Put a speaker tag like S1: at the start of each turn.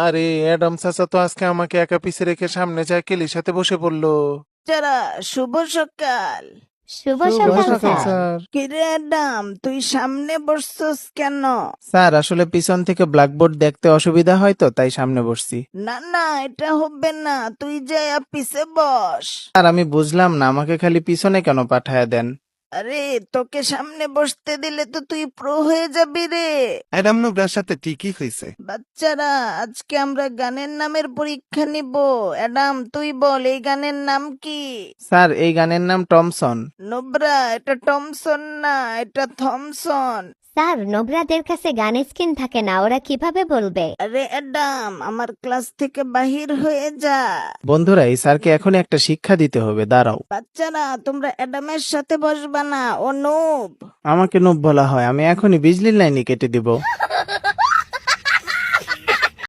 S1: আরে অ্যাডাম চাচা তো আজকে আমাকে একা পিছে রেখে সামনে যায় কেলির সাথে বসে পড়লো।
S2: যারা শুভ সকাল।
S3: শুভ
S1: শুভ
S3: সকাল
S1: সকাল
S3: স্যার।
S1: স্যার।
S2: কিরে অ্যাডাম, তুই সামনে বসছস কেন?
S4: স্যার আসলে পিছন থেকে ব্ল্যাকবোর্ড দেখতে অসুবিধা হয় তো তাই সামনে বসছি।
S2: না না, এটা হবে না, তুই যাই পিছে বস।
S4: স্যার আমি বুঝলাম না, আমাকে খালি পিছনে কেন পাঠায়া দেন?
S2: আরে, তোকে সামনে বসতে দিলে তো তুই প্রো হয়ে যাবি রে।
S5: অ্যাডাম নোবরার সাথে ঠিকই হয়েছে।
S2: বাচ্চারা, আজকে আমরা গানের নামের পরীক্ষা নিব। অ্যাডাম, তুই বল এই গানের নাম কি?
S4: স্যার এই গানের নাম টমসন।
S2: নোবরা, এটা টমসন না, এটা থমসন।
S3: স্যার নোবরাদের কাছে গানের স্কিন থাকে না, ওরা কিভাবে বলবে?
S2: আরে অ্যাডাম, আমার ক্লাস থেকে বাহির হয়ে যা।
S4: বন্ধুরা এই স্যারকে এখনই একটা শিক্ষা দিতে হবে, দাঁড়াও।
S2: বাচ্চারা, তোমরা অ্যাডামের সাথে বসবা না, ও নুব।
S4: আমাকে নুব বলা হয়, আমি এখনই বিজলির লাইনে কেটে দিব।